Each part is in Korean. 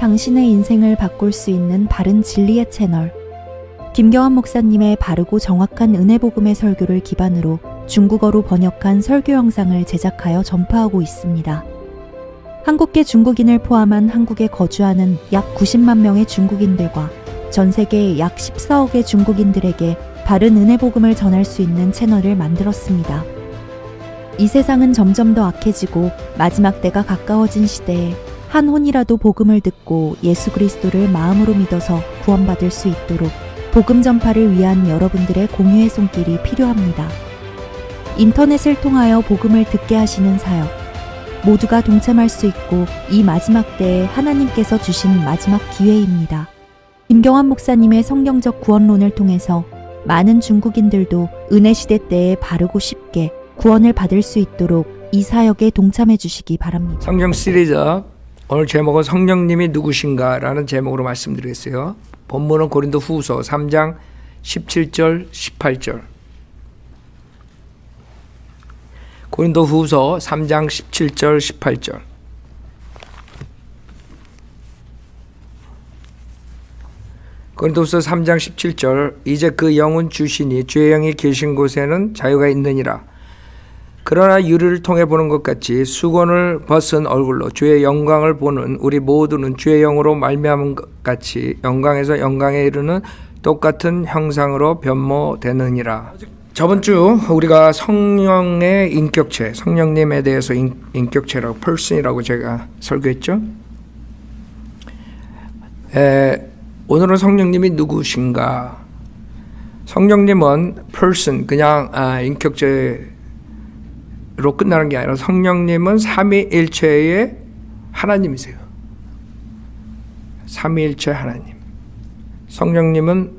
당신의 인생을 바꿀 수 있는 바른 진리의 채널. 김경환 목사님의 바르고 정확한 은혜 복음의 설교를 기반으로 중국어로 번역한 설교 영상을 제작하여 전파하고 있습니다. 한국계 중국인을 포함한 한국에 거주하는 약 90만 명의 중국인들과 전 세계 약 14억의 중국인들에게 바른 은혜 복음을 전할 수 있는 채널을 만들었습니다. 이 세상은 점점 더 악해지고 마지막 때가 가까워진 시대에 한 혼이라도 복음을 듣고 예수 그리스도를 마음으로 믿어서 구원받을 수 있도록 복음 전파를 위한 여러분들의 공유의 손길이 필요합니다. 인터넷을 통하여 복음을 듣게 하시는 사역, 모두가 동참할 수 있고 이 마지막 때에 하나님께서 주신 마지막 기회입니다. 김경환 목사님의 성경적 구원론을 통해서 많은 중국인들도 은혜 시대 때에 바르고 쉽게 구원을 받을 수 있도록 이 사역에 동참해 주시기 바랍니다. 성경 시리즈 오늘 제목은 성령님이 누구신가 라는 제목으로 말씀드리겠어요. 본문은 고린도 후서 3장 17절 18절. 고린도 후서 3장 17절 18절. 고린도후서 3장 17절. 이제 그 영은 주시니 주의 영이 계신 곳에는 자유가 있느니라. 그러나 유리를 통해 보는 것 같이 수건을 벗은 얼굴로 주의 영광을 보는 우리 모두는 주의 영으로 말미암은 것 같이 영광에서 영광에 이르는 똑같은 형상으로 변모되느니라. 저번 주 우리가 성령의 인격체, 성령님에 대해서 인격체라고, person이라고 제가 설교했죠. 오늘은 성령님이 누구신가? 성령님은 person, 그냥 인격체로 끝나는 게 아니라 성령님은 삼위일체의 하나님이세요. 삼위일체 하나님. 성령님은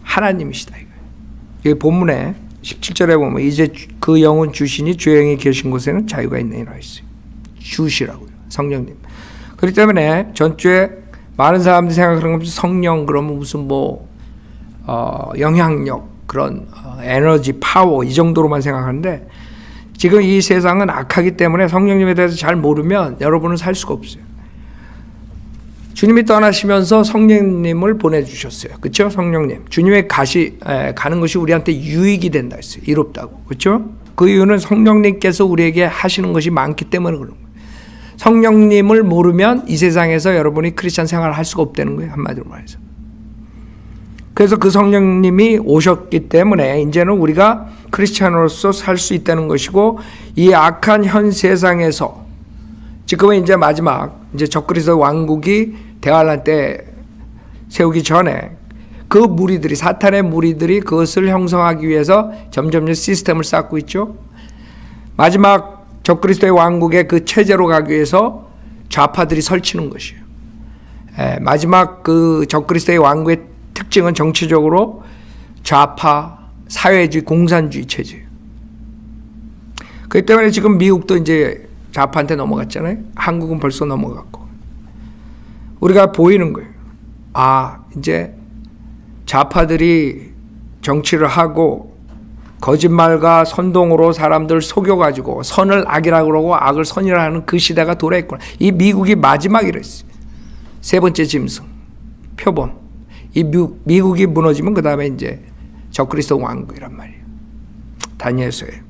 하나님이시다. 이 본문에 17절에 보면 이제 그 영은 주시니 주의 영이 계신 곳에는 자유가 있느니라 했어요. 주시라고요. 성령님. 그렇기 때문에 전주에 많은 사람들이 생각하는 것은 성령 그러면 무슨 영향력 그런 에너지 파워 이 정도로만 생각하는데 지금 이 세상은 악하기 때문에 성령님에 대해서 잘 모르면 여러분은 살 수가 없어요. 주님이 떠나시면서 성령님을 보내주셨어요. 그렇죠? 성령님. 주님의 가는 것이 우리한테 유익이 된다 했어요. 이롭다고. 그렇죠? 그 이유는 성령님께서 우리에게 하시는 것이 많기 때문에 그런 거예요. 성령님을 모르면 이 세상에서 여러분이 크리스찬 생활을 할 수가 없다는 거예요. 한마디로 말해서. 그래서 그 성령님이 오셨기 때문에 이제는 우리가 크리스찬으로서 살 수 있다는 것이고 이 악한 현 세상에서 지금은 이제 마지막 이제 적그리스도 왕국이 대환란 때 세우기 전에 그 무리들이 사탄의 무리들이 그것을 형성하기 위해서 점점 시스템을 쌓고 있죠. 마지막 적그리스도의 왕국의 그 체제로 가기 위해서 좌파들이 설치는 것이에요. 마지막 그 적그리스도의 왕국의 특징은 정치적으로 좌파 사회주의 공산주의 체제예요. 그렇기 때문에 지금 미국도 이제 좌파한테 넘어갔잖아요. 한국은 벌써 넘어갔고. 우리가 보이는 거예요. 이제 좌파들이 정치를 하고 거짓말과 선동으로 사람들 속여가지고 선을 악이라고 그러고 악을 선이라 하는 그 시대가 돌아있구나. 이 미국이 마지막이랬어요. 세 번째 짐승, 표범. 이 미국이 무너지면 그 다음에 이제 적그리스도 왕국이란 말이에요. 다니엘서예요.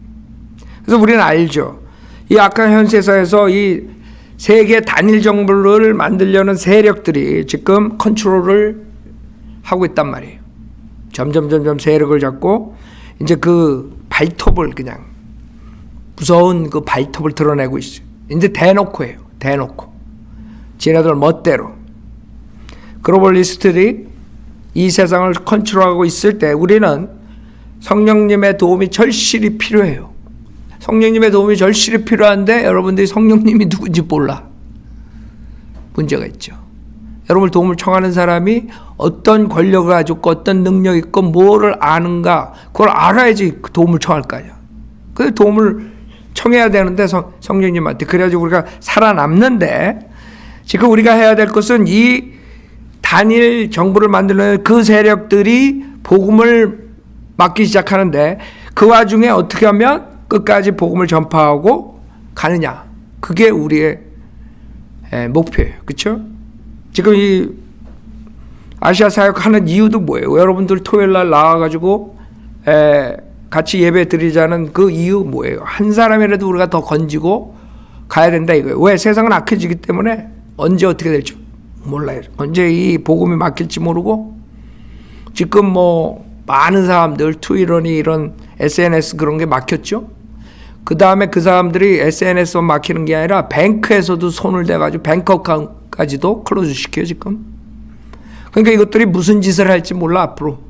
그래서 우리는 알죠. 이 악한 현세사에서 이 세계 단일 정부를 만들려는 세력들이 지금 컨트롤을 하고 있단 말이에요. 점점 세력을 잡고 이제 그 발톱을 그냥 무서운 그 발톱을 드러내고 있어요. 이제 대놓고 해요. 대놓고. 지네들 멋대로. 글로벌리스트들이 이 세상을 컨트롤하고 있을 때 우리는 성령님의 도움이 절실히 필요해요. 성령님의 도움이 절실히 필요한데 여러분들이 성령님이 누군지 몰라. 문제가 있죠. 여러분을 도움을 청하는 사람이 어떤 권력을 가지고 어떤 능력이 있고 뭐를 아는가 그걸 알아야지 도움을 청할 거 아니야. 그 도움을 청해야 되는데 성령님한테 그래야지 우리가 살아남는데 지금 우리가 해야 될 것은 이 단일 정부를 만드는 그 세력들이 복음을 맡기 시작하는데 그 와중에 어떻게 하면 끝까지 복음을 전파하고 가느냐. 그게 우리의 목표예요. 그렇죠? 지금 이 아시아 사역하는 이유도 뭐예요? 여러분들 토요일 날 나와가지고 같이 예배 드리자는 그 이유 뭐예요? 한 사람이라도 우리가 더 건지고 가야 된다 이거예요. 왜? 세상은 악해지기 때문에 언제 어떻게 될지 몰라요. 언제 이 복음이 막힐지 모르고 지금 뭐 많은 사람들 트위터니 이런 SNS 그런 게 막혔죠. 그 다음에 그 사람들이 SNS만 막히는 게 아니라 뱅크에서도 손을 대가지고 뱅크 어카운트까지도 클로즈 시켜요 지금. 그러니까 이것들이 무슨 짓을 할지 몰라 앞으로.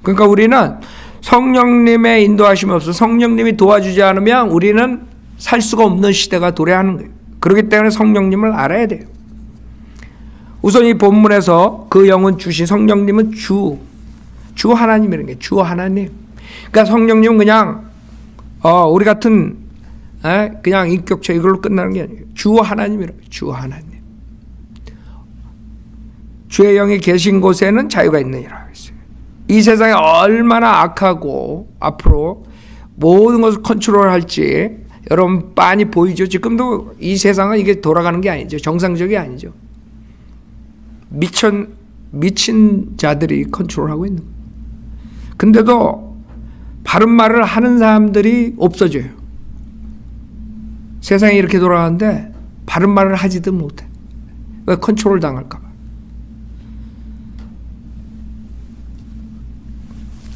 그러니까 우리는 성령님의 인도하심이 없어 성령님이 도와주지 않으면 우리는 살 수가 없는 시대가 도래하는 거예요. 그렇기 때문에 성령님을 알아야 돼요. 우선 이 본문에서 그 영은 주신 성령님은 주 하나님이라는 게 주 하나님. 그러니까 성령님은 그냥 우리 같은 그냥 인격체 이걸로 끝나는 게 아니에요. 주 하나님이라고. 주 하나님. 주의 영이 계신 곳에는 자유가 있느니라 했어요. 이 세상이 얼마나 악하고 앞으로 모든 것을 컨트롤할지 여러분 빤히 보이죠. 지금도 이 세상은 이게 돌아가는 게 아니죠. 정상적이 아니죠. 미친 자들이 컨트롤하고 있는 거예요. 근데도 바른 말을 하는 사람들이 없어져요. 세상이 이렇게 돌아가는데 바른 말을 하지도 못해. 왜? 컨트롤 당할까 봐.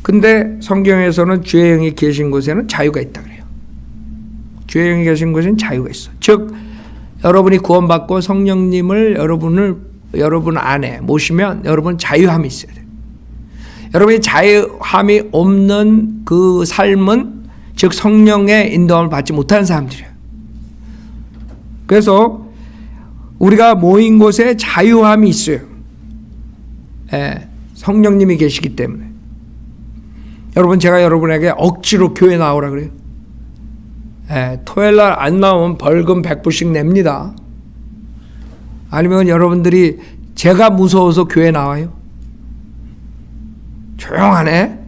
근데 성경에서는 주의 영이 계신 곳에는 자유가 있다 그래요. 주의 영이 계신 곳에는 자유가 있어. 즉 여러분이 구원받고 성령님을 여러분 안에 모시면 여러분 자유함이 있어야 돼요. 여러분이 자유함이 없는 그 삶은 즉 성령의 인도함을 받지 못하는 사람들이에요. 그래서 우리가 모인 곳에 자유함이 있어요. 성령님이 계시기 때문에. 여러분 제가 여러분에게 억지로 교회 나오라 그래요. 토요일 날 안 나오면 벌금 100불씩 냅니다. 아니면 여러분들이 제가 무서워서 교회 나와요? 조용하네.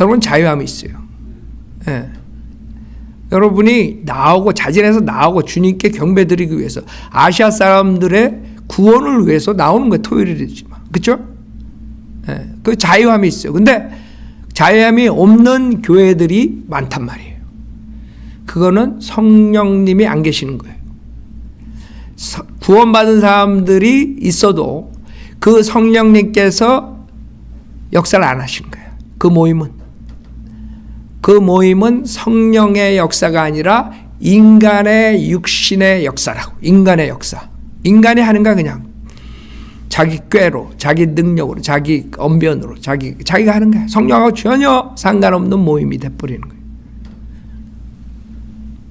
여러분 자유함이 있어요. 여러분이 나오고 자진해서 나오고 주님께 경배드리기 위해서 아시아 사람들의 구원을 위해서 나오는 거예요. 토요일이지만 그렇죠? 그 자유함이 있어요. 근데 자유함이 없는 교회들이 많단 말이에요. 그거는 성령님이 안 계시는 거예요. 구원받은 사람들이 있어도 그 성령님께서 역사를 안 하시는 거예요. 그 모임은 성령의 역사가 아니라 인간의 육신의 역사라고. 인간의 역사. 인간이 하는 거 그냥 자기 꾀로, 자기 능력으로, 자기 언변으로, 자기가 하는 거야. 성령하고 전혀 상관없는 모임이 돼버리는 거예요.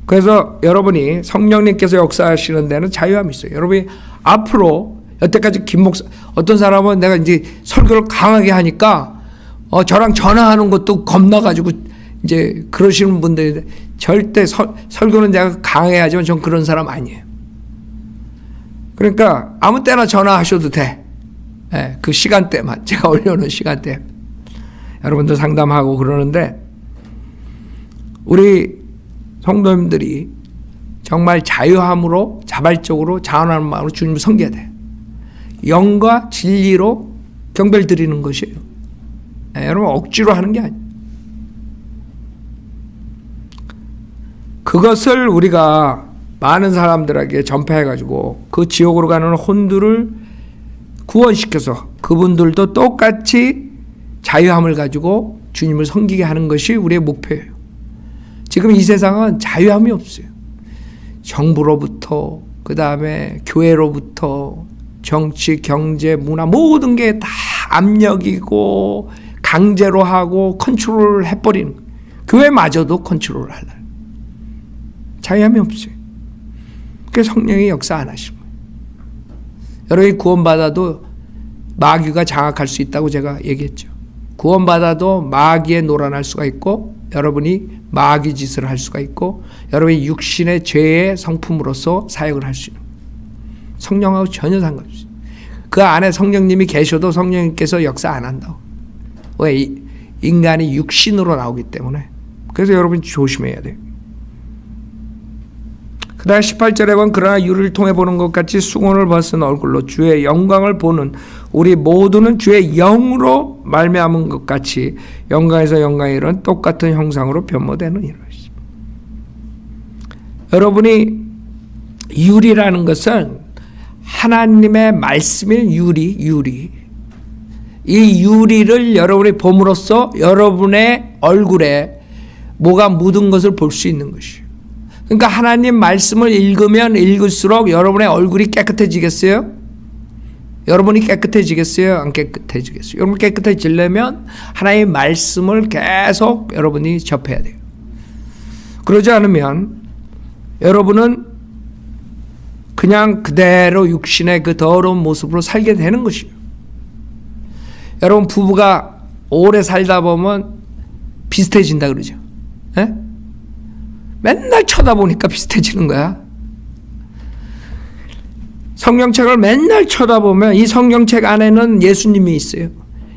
그래서 여러분이 성령님께서 역사하시는 데는 자유함이 있어요. 여러분이 앞으로 여태까지 김 목사, 어떤 사람은 내가 이제 설교를 강하게 하니까 저랑 전화하는 것도 겁나가지고 이제 그러시는 분들이 절대 설교는 제가 강하게 하지만 전 그런 사람 아니에요. 그러니까 아무 때나 전화하셔도 돼. 그 시간대만, 제가 올려놓은 시간대. 여러분들 상담하고 그러는데 우리 성도님들이 정말 자유함으로 자발적으로 자원하는 마음으로 주님을 섬겨야 돼. 영과 진리로 경배를 드리는 것이에요. 여러분 억지로 하는 게 아니에요. 그것을 우리가 많은 사람들에게 전파해가지고 그 지옥으로 가는 혼들을 구원시켜서 그분들도 똑같이 자유함을 가지고 주님을 섬기게 하는 것이 우리의 목표예요. 지금 이 세상은 자유함이 없어요. 정부로부터 그 다음에 교회로부터 정치, 경제, 문화 모든 게 다 압력이고 강제로 하고 컨트롤을 해버리는 거예요. 교회마저도 컨트롤을 하려고. 자유함이 없어요. 그래서 성령이 역사 안 하시는 거예요. 여러분이 구원받아도 마귀가 장악할 수 있다고 제가 얘기했죠. 구원받아도 마귀에 놀아날 수가 있고 여러분이 마귀 짓을 할 수가 있고 여러분이 육신의 죄의 성품으로서 사역을 할 수 있는 거예요. 성령하고 전혀 상관없어요. 그 안에 성령님이 계셔도 성령님께서 역사 안 한다고. 왜? 인간이 육신으로 나오기 때문에. 그래서 여러분 조심해야 돼요. 그다음 18절에 보면 그러나 유리를 통해 보는 것 같이 수건을 벗은 얼굴로 주의 영광을 보는 우리 모두는 주의 영으로 말미암은 것 같이 영광에서 영광에 이른 똑같은 형상으로 변모되는 이것이. 여러분이 유리라는 것은 하나님의 말씀의 유리. 이 유리를 여러분이 봄으로써 여러분의 얼굴에 뭐가 묻은 것을 볼 수 있는 것이에요. 그러니까 하나님 말씀을 읽으면 읽을수록 여러분의 얼굴이 깨끗해지겠어요? 여러분이 깨끗해지겠어요? 안 깨끗해지겠어요? 여러분 깨끗해지려면 하나님의 말씀을 계속 여러분이 접해야 돼요. 그러지 않으면 여러분은 그냥 그대로 육신의 그 더러운 모습으로 살게 되는 것이에요. 여러분 부부가 오래 살다 보면 비슷해진다 그러죠. 에? 맨날 쳐다보니까 비슷해지는 거야. 성경책을 맨날 쳐다보면 이 성경책 안에는 예수님이 있어요.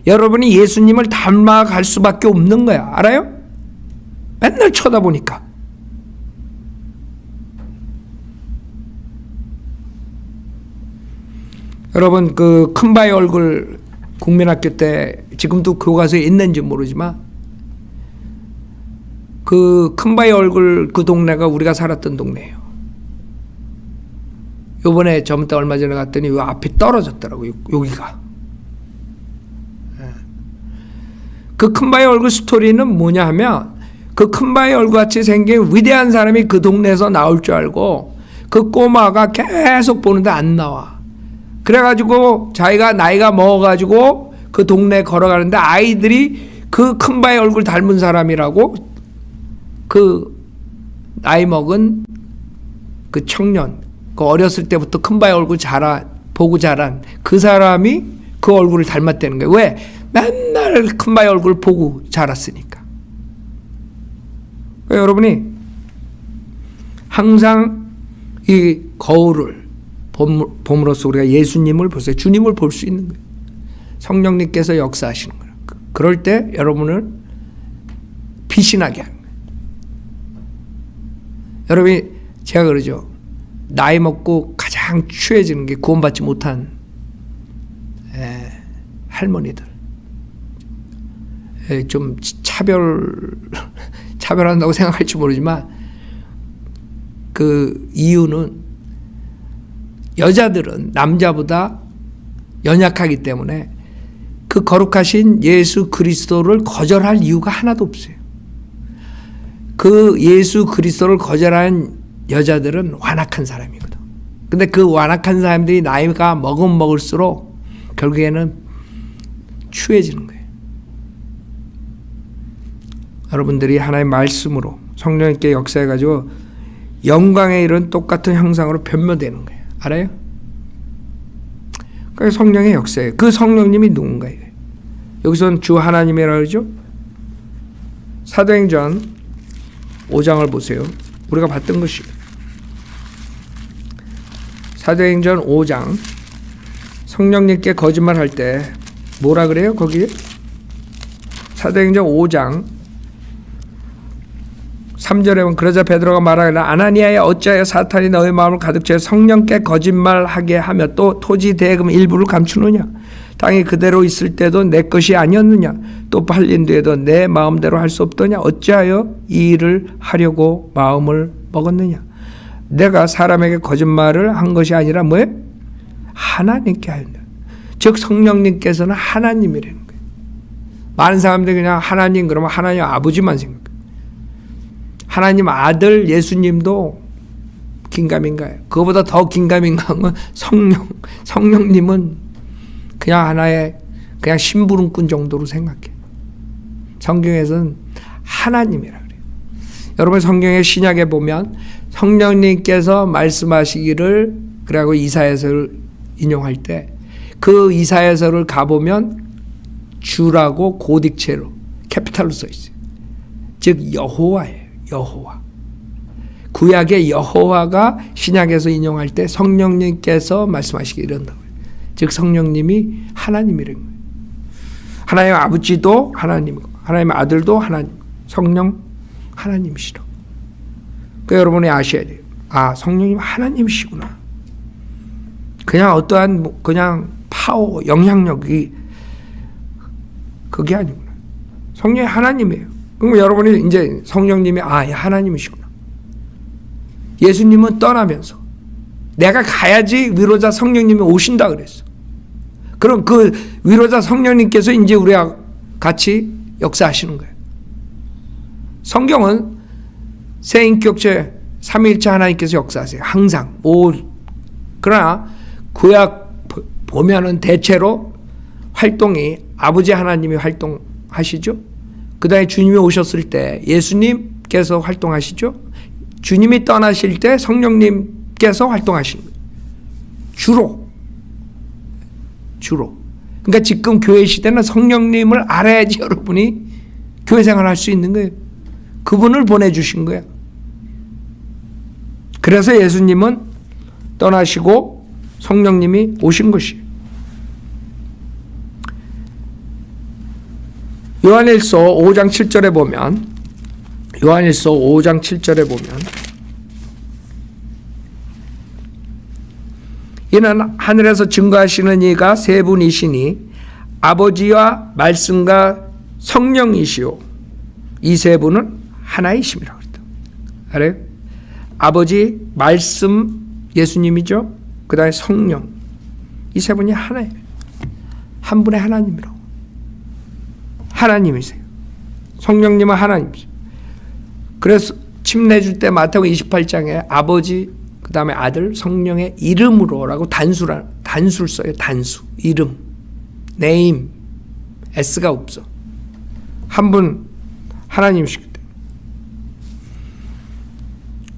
여러분이 예수님을 닮아갈 수밖에 없는 거야. 알아요? 맨날 쳐다보니까. 여러분 그 큰바위 얼굴 국민학교 때 지금도 교과서에 있는지 모르지만 그 큰바위 얼굴 그 동네가 우리가 살았던 동네예요. 요번에 좀 이따 얼마 전에 갔더니 요 앞이 떨어졌더라고요. 여기가. 그 큰바위 얼굴 스토리는 뭐냐 하면 그 큰바위 얼굴 같이 생긴 위대한 사람이 그 동네에서 나올 줄 알고 그 꼬마가 계속 보는데 안 나와. 그래가지고 자기가 나이가 먹어가지고 그 동네에 걸어가는데 아이들이 그 큰바위 얼굴 닮은 사람이라고 그 나이 먹은 그 청년, 그 어렸을 때부터 큰바위 얼굴 보고 자란 그 사람이 그 얼굴을 닮았다는 거예요. 왜? 맨날 큰바위 얼굴 보고 자랐으니까. 그러니까 여러분이 항상 이 거울을 봄으로써 우리가 예수님을 보세요. 주님을 볼 수 있는 거예요. 성령님께서 역사하시는 거예요. 그럴 때 여러분을 빛이 나게 하는 거예요. 여러분이 제가 그러죠. 나이 먹고 가장 추해지는 게 구원받지 못한 할머니들. 좀 차별한다고 생각할지 모르지만 그 이유는 여자들은 남자보다 연약하기 때문에 그 거룩하신 예수 그리스도를 거절할 이유가 하나도 없어요. 그 예수 그리스도를 거절한 여자들은 완악한 사람이거든. 근데 그 완악한 사람들이 나이가 먹을수록 결국에는 추해지는 거예요. 여러분들이 하나의 말씀으로 성령님께 역사해가지고 영광에 이른 똑같은 형상으로 변모되는 거예요. 알아요? 그게 성령의 역사예요. 그 성령님이 누군가예요? 여기서는 주 하나님이라고 그러죠? 사도행전 5장을 보세요. 우리가 봤던 것이 사도행전 5장 성령님께 거짓말할 때 뭐라 그래요? 거기 사도행전 5장 3절에 보면 그러자 베드로가 말하기를 아나니아야 어찌하여 사탄이 너의 마음을 가득 채워 성령께 거짓말하게 하며 또 토지 대금 일부를 감추느냐 땅이 그대로 있을 때도 내 것이 아니었느냐 또 팔린 뒤에도 내 마음대로 할 수 없더냐 어찌하여 이 일을 하려고 마음을 먹었느냐 내가 사람에게 거짓말을 한 것이 아니라 뭐예요? 하나님께 하였다. 즉 성령님께서는 하나님이라는 거예요. 많은 사람들이 그냥 하나님 그러면 하나님 아버지만 생각해요. 하나님 아들 예수님도 긴가민가해요. 그거보다 더 긴가민가한 건 성령님은 그냥 하나의 그냥 심부름꾼 정도로 생각해요. 성경에서는 하나님이라 그래요. 여러분 성경의 신약에 보면 성령님께서 말씀하시기를 그리고 이사야서를 인용할 때 그 이사야서를 가보면 주라고 고딕체로 캐피탈로 써 있어요. 즉 여호와예요. 여호와. 구약의 여호와가 신약에서 인용할 때 성령님께서 말씀하시기 이런다고요. 즉 성령님이 하나님이라는 거예요. 하나님 아버지도 하나님이고 하나님 아들도 하나님, 성령 하나님이시라. 그 여러분이 아셔야 돼요. 아, 성령님 하나님이시구나. 그냥 어떠한 그냥 파워, 영향력이 그게 아니구나. 성령이 하나님이에요. 그럼 여러분이 이제 성령님이 하나님이시구나. 예수님은 떠나면서 내가 가야지 위로자 성령님이 오신다 그랬어. 그럼 그 위로자 성령님께서 이제 우리와 같이 역사하시는 거예요. 성경은 세인격체 삼위일체 하나님께서 역사하세요. 항상. 그러나 구약 보면은 대체로 활동이 아버지 하나님이 활동하시죠. 그 다음에 주님이 오셨을 때 예수님께서 활동하시죠. 주님이 떠나실 때 성령님께서 활동하시는 거예요. 주로. 그러니까 지금 교회 시대는 성령님을 알아야지 여러분이 교회 생활할 수 있는 거예요. 그분을 보내주신 거예요. 그래서 예수님은 떠나시고 성령님이 오신 것이에요. 요한일서 5장 7절에 보면 이는 하늘에서 증거하시는 이가 세 분이시니 아버지와 말씀과 성령이시요 이 세 분은 하나이심이라고 그랬다. 알아요? 아버지, 말씀, 예수님이죠. 그 다음에 성령, 이 세 분이 하나예요. 한 분의 하나님이라고. 하나님이세요. 성령님은 하나님이세요. 그래서 침 내줄 때 마태복음 28장에 아버지, 그 다음에 아들, 성령의 이름으로라고 단수를 써요. 단수, 이름, 네임, S가 없어. 한 분 하나님이시기 때문에.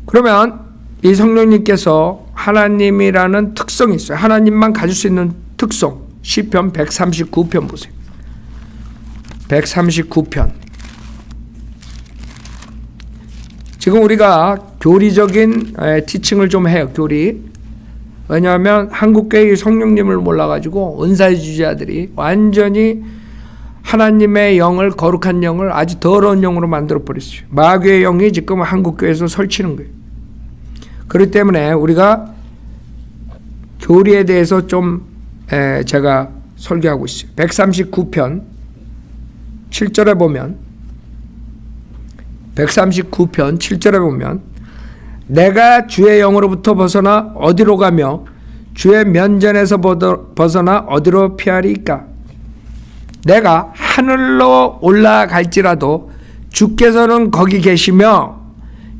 그러면 이 성령님께서 하나님이라는 특성이 있어요. 하나님만 가질 수 있는 특성. 시편 139편 보세요. 139편. 지금 우리가 교리적인 티칭을 좀 해요. 교리. 왜냐하면 한국교회의 성령님을 몰라가지고 은사주의자들이 완전히 하나님의 영을, 거룩한 영을 아주 더러운 영으로 만들어버렸어요. 마귀의 영이 지금 한국교회에서 설치는 거예요. 그렇기 때문에 우리가 교리에 대해서 좀 제가 설교하고 있어요. 139편 7절에 보면 139편 7절에 보면 내가 주의 영으로부터 벗어나 어디로 가며 주의 면전에서 벗어나 어디로 피하리까? 내가 하늘로 올라갈지라도 주께서는 거기 계시며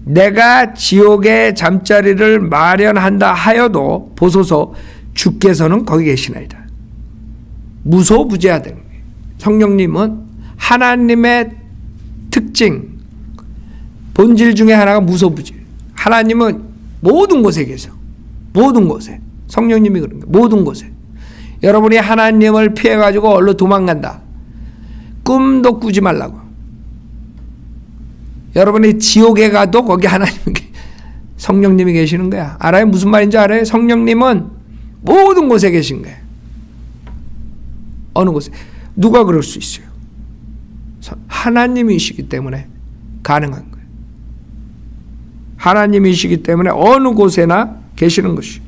내가 지옥의 잠자리를 마련한다 하여도 보소서 주께서는 거기 계시나이다. 무소부재하다는 거예요. 성령님은 하나님의 특징, 본질 중에 하나가 무소부재. 하나님은 모든 곳에 계셔. 모든 곳에. 성령님이 그런 거예요. 모든 곳에. 여러분이 하나님을 피해가지고 얼른 도망간다. 꿈도 꾸지 말라고. 여러분이 지옥에 가도 거기 성령님이 계시는 거야. 알아요? 무슨 말인지 알아요? 성령님은 모든 곳에 계신 거예요. 어느 곳에. 누가 그럴 수 있어요? 하나님이시기 때문에 가능한 거예요. 하나님이시기 때문에 어느 곳에나 계시는 것이에요.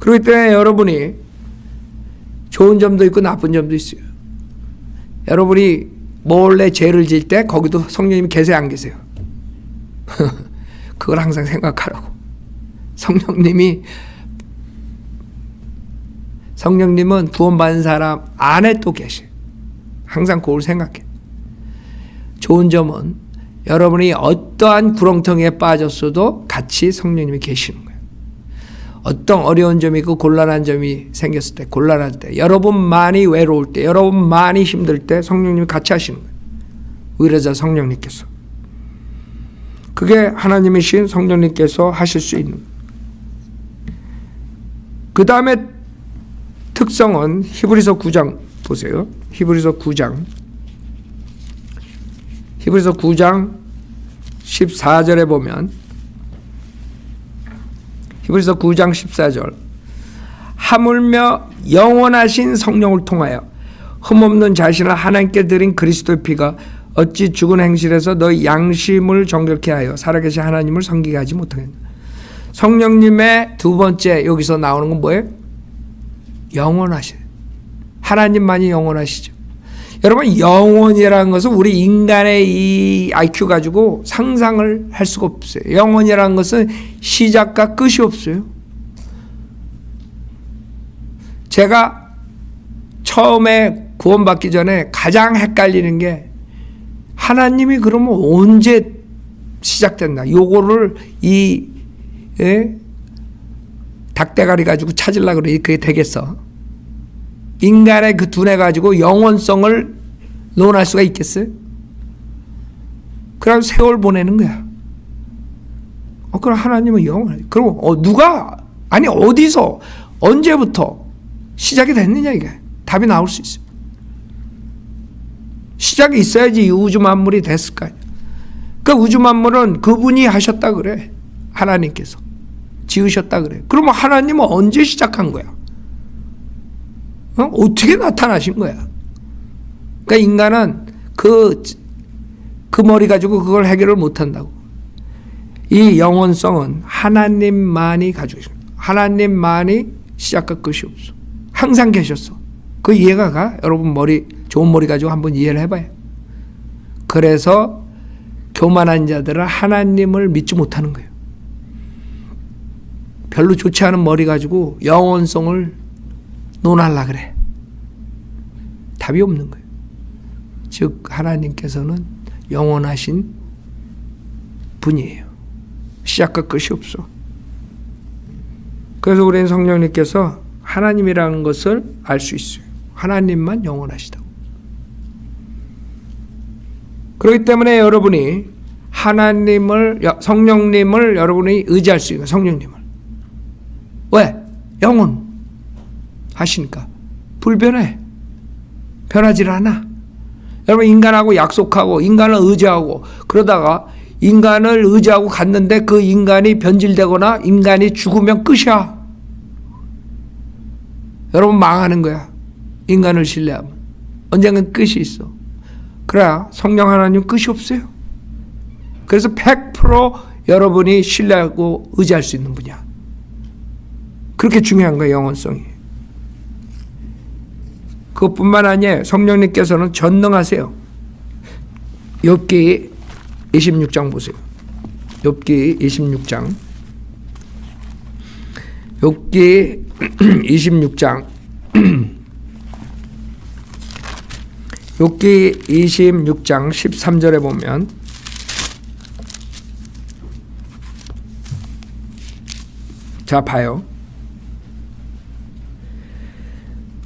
그렇기 때문에 여러분이 좋은 점도 있고 나쁜 점도 있어요. 여러분이 몰래 죄를 지을 때 거기도 성령님이 계세요, 안 계세요? 그걸 항상 생각하라고. 성령님은 구원받은 사람 안에 또 계셔요. 항상 그걸 생각해. 좋은 점은 여러분이 어떠한 구렁텅이에 빠졌어도 같이 성령님이 계시는 거예요. 어떤 어려운 점이 있고 곤란한 점이 생겼을 때, 곤란할 때, 여러분만이 외로울 때, 여러분만이 힘들 때 성령님이 같이 하시는 거예요. 위로자 성령님께서. 그게 하나님이신 성령님께서 하실 수 있는 거예요. 그 다음에 특성은 히브리서 9장 보세요. 히브리서 9장 14절에 보면 히브리서 9장 14절 하물며 영원하신 성령을 통하여 흠없는 자신을 하나님께 드린 그리스도의 피가 어찌 죽은 행실에서 너희 양심을 정결케 하여 살아계신 하나님을 섬기게 하지 못하겠나. 성령님의 두 번째 여기서 나오는 건 뭐예요? 영원하시죠. 하나님만이 영원하시죠. 여러분, 영원이라는 것은 우리 인간의 이 IQ 가지고 상상을 할 수가 없어요. 영원이라는 것은 시작과 끝이 없어요. 제가 처음에 구원받기 전에 가장 헷갈리는 게, 하나님이 그러면 언제 시작됐나? 요거를 닭대가리 가지고 찾으려고 그래. 그게 되겠어? 인간의 그 두뇌 가지고 영원성을 논할 수가 있겠어요? 그럼 세월 보내는 거야. 그럼 하나님은 영원해. 그럼 누가, 아니 어디서, 언제부터 시작이 됐느냐, 이게 답이 나올 수 있어요. 시작이 있어야지 이 우주 만물이 됐을 거 아니야. 그 우주 만물은 그분이 하셨다 그래. 하나님께서 지으셨다 그래. 그러면 하나님은 언제 시작한 거야? 어떻게 나타나신 거야? 그러니까 인간은 그 머리 가지고 그걸 해결을 못 한다고. 이 영원성은 하나님만이 가지고 있어요. 하나님만이 시작과 끝이 없어. 항상 계셨어. 그 이해가 가? 여러분 좋은 머리 가지고 한번 이해를 해봐요. 그래서 교만한 자들은 하나님을 믿지 못하는 거예요. 별로 좋지 않은 머리 가지고 영원성을 논하려고 그래. 답이 없는 거예요. 즉 하나님께서는 영원하신 분이에요. 시작과 끝이 없어. 그래서 우리는 성령님께서 하나님이라는 것을 알 수 있어요. 하나님만 영원하시다고. 그렇기 때문에 여러분이 성령님을 여러분이 의지할 수 있는 성령님을. 왜? 영원 하시니까. 불변해. 변하지 않아. 여러분, 인간하고 약속하고 인간을 의지하고 그러다가 인간을 의지하고 갔는데 그 인간이 변질되거나 인간이 죽으면 끝이야. 여러분, 망하는 거야. 인간을 신뢰하면. 언젠간 끝이 있어. 그래야 성령 하나님 끝이 없어요. 그래서 100% 여러분이 신뢰하고 의지할 수 있는 분이야. 그렇게 중요한 거예요, 영원성이. 그것뿐만 아니에요. 성령님께서는 전능하세요. 욥기 26장 보세요. 욥기 26장. 욥기 26장. 욥기 26장 13절에 보면 자 봐요.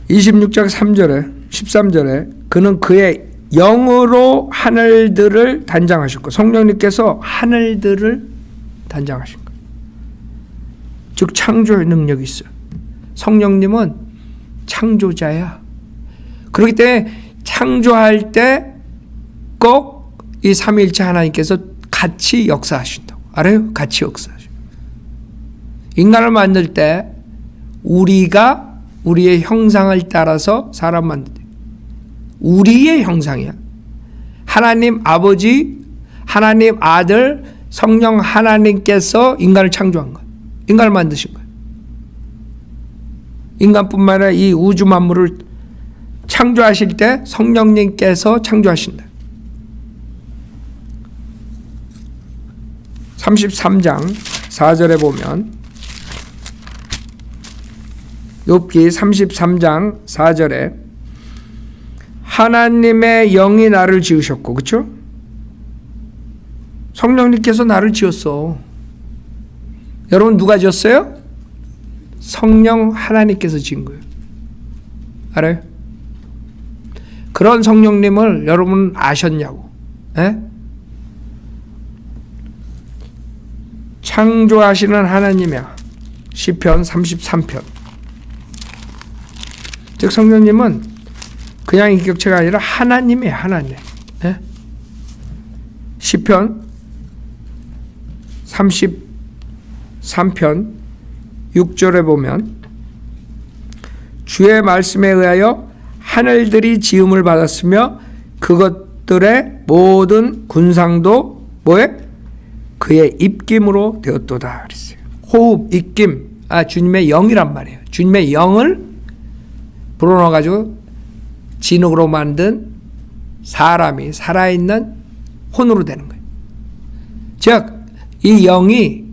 26장 3절에 13절에 그는 그의 영으로 하늘들을 단장하셨고, 성령님께서 하늘들을 단장하신 거예요. 즉 창조의 능력이 있어요. 성령님은 창조자야. 그렇기 때문에 창조할 때 꼭 이 삼위일체 하나님께서 같이 역사하신다고. 알아요? 같이 역사하셔. 인간을 만들 때 우리가 우리의 형상을 따라서 사람 만든다. 우리의 형상이야. 하나님 아버지, 하나님 아들, 성령 하나님께서 인간을 창조한 거야. 인간을 만드신 거야. 인간뿐만 아니라 이 우주 만물을 창조하실 때 성령님께서 창조하신다. 33장 4절에 보면 욥기 33장 4절에 하나님의 영이 나를 지으셨고, 그렇죠? 성령님께서 나를 지었어. 여러분 누가 지었어요? 성령 하나님께서 지은 거예요. 알아요? 그런 성령님을 여러분 아셨냐고. 에? 창조하시는 하나님이야. 시편 33편. 즉 성령님은 그냥 인격체가 아니라 하나님이에요. 하나님. 에? 시편 33편 6절에 보면 주의 말씀에 의하여 하늘들이 지음을 받았으며 그것들의 모든 군상도 뭐에? 그의 입김으로 되었도다 그랬어요. 호흡, 입김, 주님의 영이란 말이에요. 주님의 영을 불어넣어가지고 진흙으로 만든 사람이 살아있는 혼으로 되는 거예요. 즉, 이 영이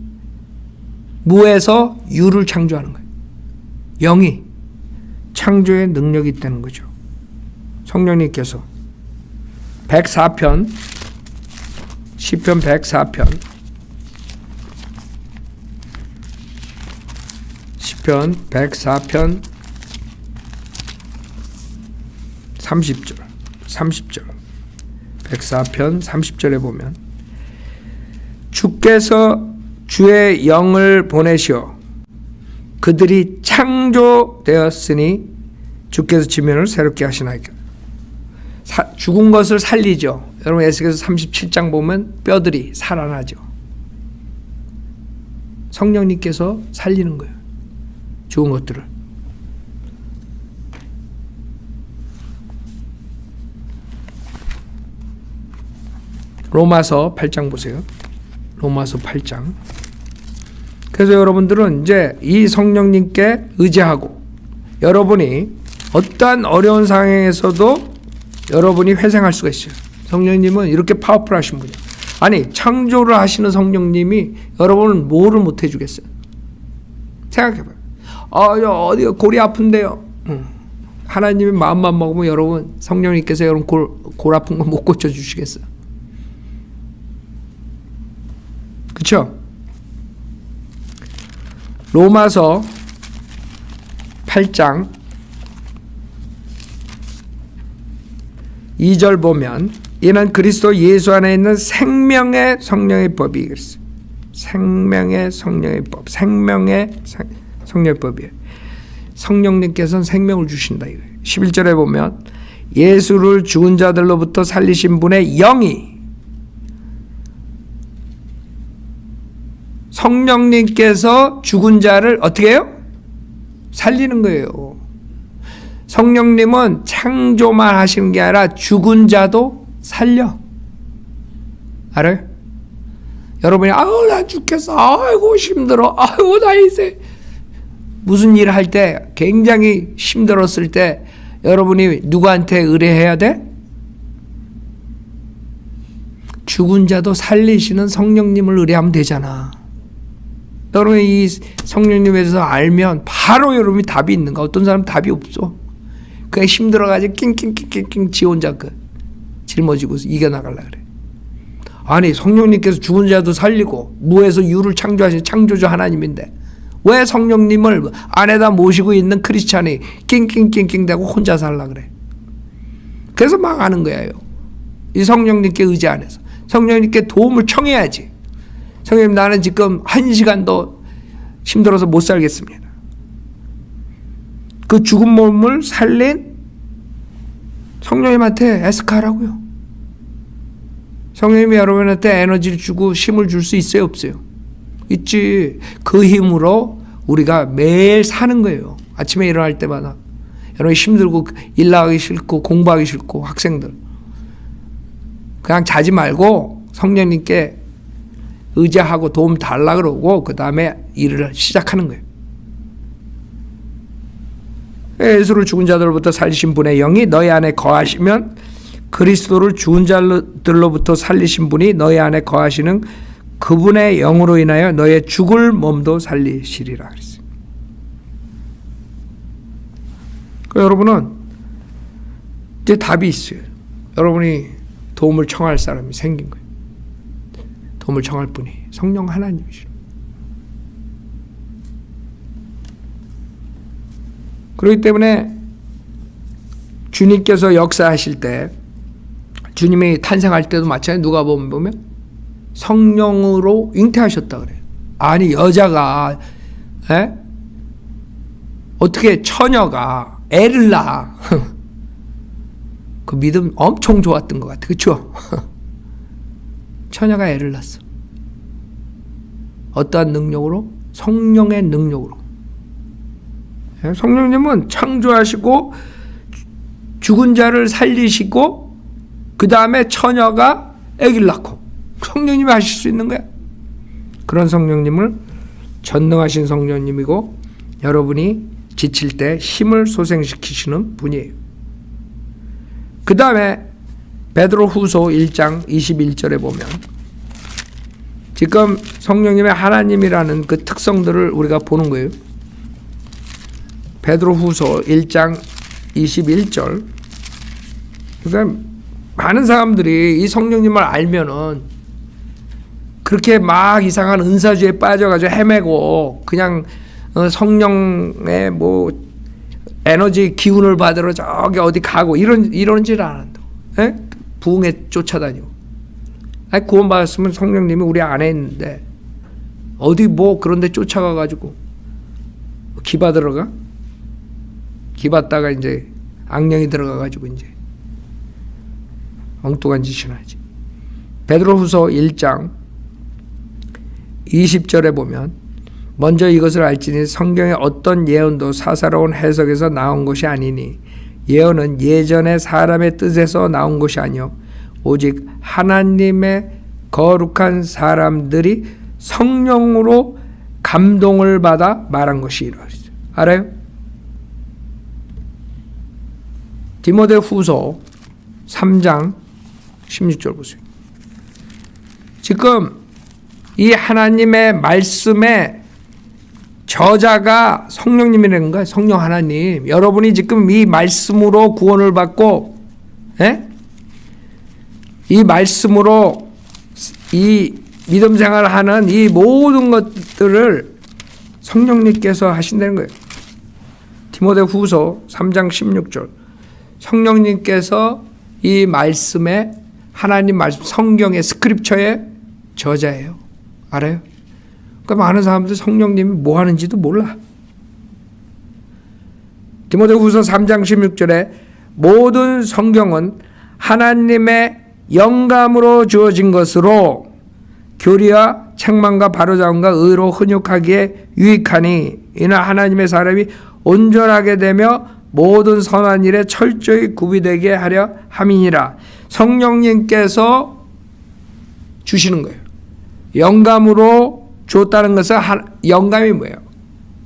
무에서 유를 창조하는 거예요. 영이 창조의 능력이 있다는 거죠. 성령님께서 104편, 시편 104편, 시편 104편 30절 104편 30절에 보면 주께서 주의 영을 보내시어 그들이 창조되었으니 주께서 지면을 새롭게 하시나이까. 죽은 것을 살리죠. 여러분 에스겔서 37장 보면 뼈들이 살아나죠. 성령님께서 살리는 거예요. 죽은 것들을. 로마서 8장 보세요. 로마서 8장. 그래서 여러분들은 이제 이 성령님께 의지하고 여러분이 어떠한 어려운 상황에서도 여러분이 회생할 수가 있어요. 성령님은 이렇게 파워풀하신 분이에요. 아니 창조를 하시는 성령님이 여러분은 뭐를 못 해주겠어요? 생각해봐요. 어디가 골이 아픈데요. 하나님의 마음만 먹으면 여러분 성령님께서 여러분 골 아픈 거 못 고쳐주시겠어요? 그렇죠? 로마서 8장 2절 보면 이는 그리스도 예수 안에 있는 생명의 성령의 법이 그랬어요. 생명의 성령의 법, 생명의 성령의 법이에요. 성령님께서는 생명을 주신다 이거예요. 11절에 보면 예수를 죽은 자들로부터 살리신 분의 영이 성령님께서 죽은 자를 어떻게 해요? 살리는 거예요. 성령님은 창조만 하시는 게 아니라 죽은 자도 살려. 알아요? 여러분이 나 죽겠어. 아이고 힘들어. 아이고 나 이제 무슨 일 할 때 굉장히 힘들었을 때 여러분이 누구한테 의뢰해야 돼? 죽은 자도 살리시는 성령님을 의뢰하면 되잖아. 여러분이 이 성령님에 대해서 알면 바로 여러분이 답이 있는 거야. 어떤 사람은 답이 없어. 그냥 힘들어가지고 낑낑낑낑 지 혼자 짊어지고 이겨나가려고 그래. 아니 성령님께서 죽은 자도 살리고 무에서 유를 창조하신 창조주 하나님인데 왜 성령님을 안에다 모시고 있는 크리스찬이 낑낑낑낑 대고 혼자 살려고 그래. 그래서 망하는 거예요. 이 성령님께 의지 안 해서. 성령님께 도움을 청해야지. 성령님 나는 지금 1시간도 힘들어서 못 살겠습니다. 그 죽은 몸을 살린 성령님한테 애스카라고요. 성령님이 여러분한테 에너지를 주고 힘을 줄 수 있어요 없어요? 있지. 그 힘으로 우리가 매일 사는 거예요. 아침에 일어날 때마다. 여러분 힘들고 일 나가기 싫고 공부하기 싫고 학생들 그냥 자지 말고 성령님께 의지하고 도움 달라 그러고 그 다음에 일을 시작하는 거예요. 예수를 죽은 자들로부터 살리신 분의 영이 너희 안에 거하시면 그리스도를 죽은 자들로부터 살리신 분이 너희 안에 거하시는 그분의 영으로 인하여 너의 죽을 몸도 살리시리라 그랬어요. 여러분은 이제 답이 있어요. 여러분이 도움을 청할 사람이 생긴 거예요. 도움을 청할 분이 성령 하나님이시죠. 그렇기 때문에 주님께서 역사하실 때 주님이 탄생할 때도 마찬가지로 누가 보면 성령으로 잉태하셨다 그래요. 아니 여자가 어떻게 처녀가 애를 낳아. 그 믿음 엄청 좋았던 것 같아. 그렇죠? 처녀가 애를 낳았어. 어떠한 능력으로? 성령의 능력으로. 성령님은 창조하시고 죽은 자를 살리시고 그 다음에 처녀가 아기를 낳고 성령님이 하실 수 있는 거야. 그런 성령님을 전능하신 성령님이고 여러분이 지칠 때 힘을 소생시키시는 분이에요. 그 다음에 베드로후서 1장 21절에 보면 지금 성령님의 하나님이라는 그 특성들을 우리가 보는 거예요. 베드로후서 1장 21절. 그러니까 많은 사람들이 이 성령님을 알면은 그렇게 막 이상한 은사주에 빠져가지고 헤매고 그냥 성령의 뭐 에너지 기운을 받으러 저기 어디 가고 이런 짓 안 한다. 에? 부흥에 쫓아다니고. 아니, 구원받았으면 성령님이 우리 안에 있는데 어디 뭐 그런 데 쫓아가가지고 기바 들어가? 기받다가 이제 악령이 들어가가지고 이제 엉뚱한 짓이나 하지. 베드로후서 1장 20절에 보면 먼저 이것을 알지니 성경의 어떤 예언도 사사로운 해석에서 나온 것이 아니니 예언은 예전에 사람의 뜻에서 나온 것이 아니요 오직 하나님의 거룩한 사람들이 성령으로 감동을 받아 말한 것이 이러했어요. 알아요? 디모데후서 3장 16절 보세요. 지금 이 하나님의 말씀의 저자가 성령님이라는 거예요. 성령 하나님. 여러분이 지금 이 말씀으로 구원을 받고, 이 말씀으로 이 믿음 생활을 하는 이 모든 것들을 성령님께서 하신다는 거예요. 디모데후서 3장 16절. 성령님께서 이 말씀에 하나님 말씀 성경의 스크립처의 저자예요. 알아요? 그러니까 많은 사람들 성령님이 뭐 하는지도 몰라. 디모데후서 3장 16절에 모든 성경은 하나님의 영감으로 주어진 것으로 교리와 책망과 바로잡음과 의로 훈육하기에 유익하니 이는 하나님의 사람이 온전하게 되며 모든 선한 일에 철저히 구비되게 하려 함이니라. 성령님께서 주시는 거예요. 영감으로 줬다는 것은 영감이 뭐예요?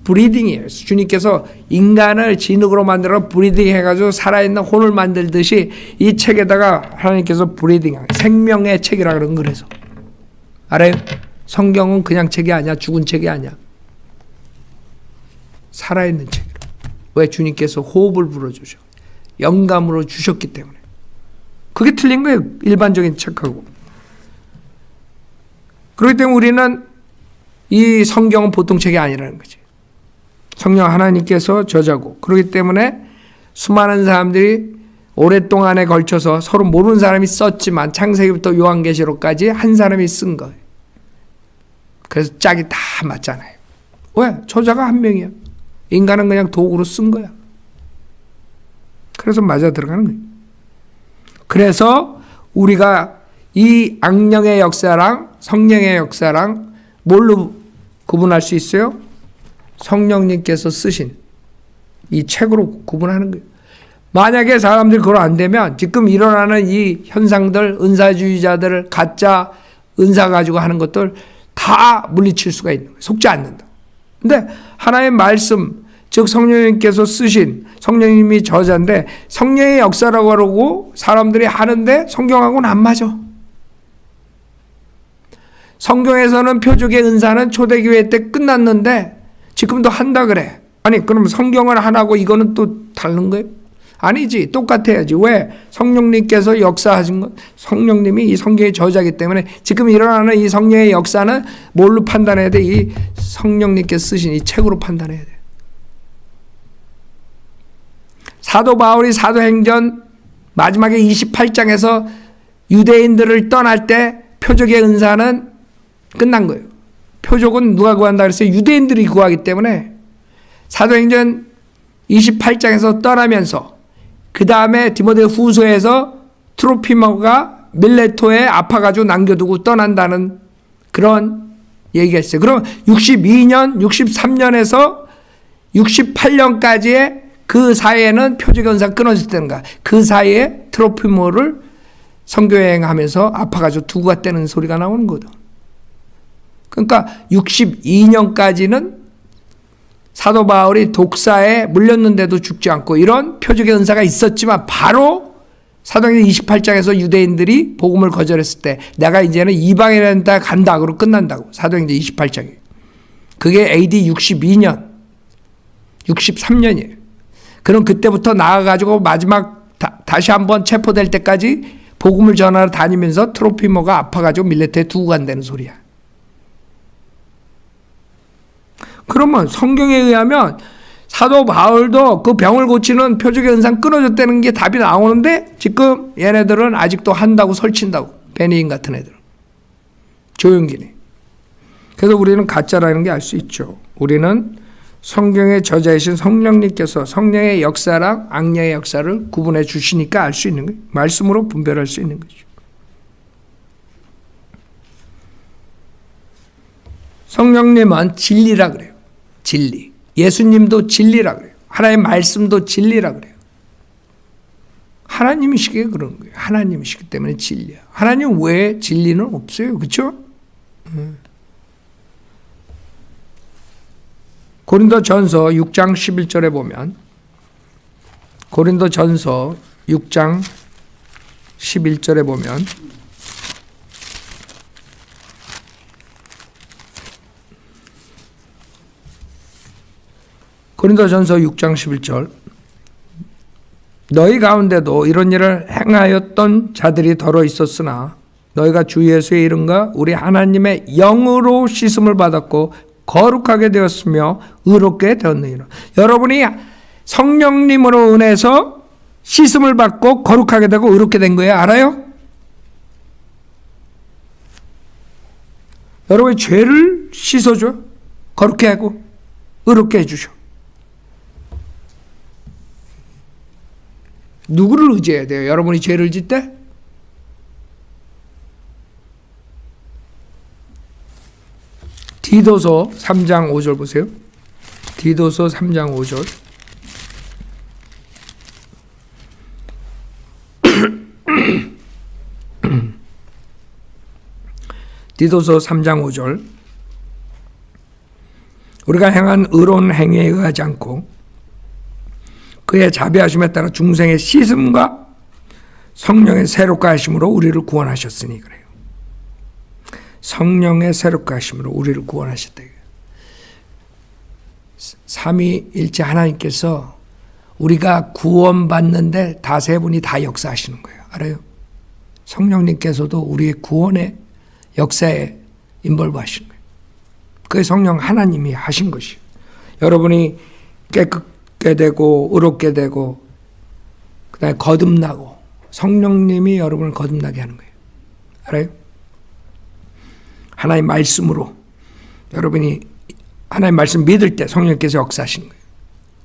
브리딩이에요. 주님께서 인간을 진흙으로 만들어 브리딩 해가지고 살아있는 혼을 만들듯이 이 책에다가 하나님께서 브리딩, 생명의 책이라 그런 그래서 알아요? 성경은 그냥 책이 아니야. 죽은 책이 아니야. 살아있는 책이라. 왜? 주님께서 호흡을 불어주셔. 영감으로 주셨기 때문에. 그게 틀린 거예요. 일반적인 책하고. 그렇기 때문에 우리는 이 성경은 보통 책이 아니라는 거지. 성령 하나님께서 저자고. 그렇기 때문에 수많은 사람들이 오랫동안에 걸쳐서 서로 모르는 사람이 썼지만 창세기부터 요한계시록까지 한 사람이 쓴 거예요. 그래서 짝이 다 맞잖아요. 왜? 저자가 한 명이야. 인간은 그냥 도구로 쓴 거야. 그래서 맞아 들어가는 거예요. 그래서 우리가 이 악령의 역사랑 성령의 역사랑 뭘로 구분할 수 있어요? 성령님께서 쓰신 이 책으로 구분하는 거예요. 만약에 사람들이 그걸 안 되면 지금 일어나는 이 현상들, 은사주의자들, 가짜 은사 가지고 하는 것들 다 물리칠 수가 있는 거예요. 속지 않는다. 근데 하나의 말씀, 즉 성령님께서 쓰신, 성령님이 저자인데 성령의 역사라고 하고 사람들이 하는데 성경하고는 안 맞아. 성경에서는 표적의 은사는 초대교회 때 끝났는데 지금도 한다 그래. 아니 그럼 성경은 하나고 이거는 또 다른 거예요? 아니지. 똑같아야지. 왜? 성령님께서 역사하신 것, 성령님이 이 성경의 저자이기 때문에 지금 일어나는 이 성령의 역사는 뭘로 판단해야 돼? 이 성령님께서 쓰신 이 책으로 판단해야 돼. 사도 바울이 사도행전 마지막에 28장에서 유대인들을 떠날 때 표적의 은사는 끝난 거예요. 표적은 누가 구한다 그랬어요? 유대인들이 구하기 때문에 사도행전 28장에서 떠나면서 그 다음에 디모데후서에서 트로피모가 밀레토에 아파가지고 남겨두고 떠난다는 그런 얘기가 있어요. 그럼 62년, 63년에서 68년까지의 그 사이에는 표적의 은사가 끊어졌다는 거야. 그 사이에 트로피모를 선교여행하면서 아파가지고 두고 갔다는 소리가 나오는 거다. 그러니까 62년까지는 사도 바울이 독사에 물렸는데도 죽지 않고 이런 표적의 은사가 있었지만 바로 사도행전 28장에서 유대인들이 복음을 거절했을 때 내가 이제는 이방인에 간다 그러고 끝난다고. 사도행전 28장에. 그게 AD 62년 63년이에요. 그럼 그때부터 나아가지고 마지막 다시 한번 체포될 때까지 복음을 전하러 다니면서 트로피모가 아파가지고 밀레트에 두고 간다는 소리야. 그러면 성경에 의하면 사도 바울도 그 병을 고치는 표적의 은상 끊어졌다는 게 답이 나오는데 지금 얘네들은 아직도 한다고 설친다고. 베니인 같은 애들. 조용기네. 그래서 우리는 가짜라는 게 알 수 있죠. 우리는 성경의 저자이신 성령님께서 성령의 역사랑 악령의 역사를 구분해 주시니까 알 수 있는 거예요. 말씀으로 분별할 수 있는 거죠. 성령님은 진리라 그래요. 진리. 예수님도 진리라 그래요. 하나님의 말씀도 진리라 그래요. 하나님이시기에 그런 거예요. 하나님이시기 때문에 진리야. 하나님 외에 진리는 없어요. 그렇죠? 고린도전서 6장 11절에 보면 고린도전서 6장 11절에 보면 고린도전서 6장 11절 너희 가운데도 이런 일을 행하였던 자들이 더러 있었으나 너희가 주 예수의 이름과 우리 하나님의 영으로 씻음을 받았고 거룩하게 되었으며 의롭게 되었느니라. 여러분이 성령님으로 은혜서 씻음을 받고 거룩하게 되고 의롭게 된 거예요. 알아요? 여러분의 죄를 씻어줘. 거룩해 하고 의롭게 해주셔. 누구를 의지해야 돼요? 여러분이 죄를 짓 때? 디도서 3장 5절 보세요. 디도서 3장 5절. 디도서 3장 5절. 우리가 행한 의로운 행위에 의하지 않고 그의 자비하심에 따라 중생의 씻음과 성령의 새롭게 하심으로 우리를 구원하셨으니 그래요. 성령의 새롭게 하심으로 우리를 구원하셨다. 삼위일체 하나님께서 우리가 구원받는데 다 세 분이 다 역사하시는 거예요. 알아요? 성령님께서도 우리의 구원의 역사에 인볼브 하시는 거예요. 그게 성령 하나님이 하신 것이에요. 여러분이 깨끗게 되고 의롭게 되고 그다음에 거듭나고 성령님이 여러분을 거듭나게 하는 거예요. 알아요? 하나님 말씀으로 여러분이 하나님 말씀 믿을 때 성령께서 역사하시는 거예요.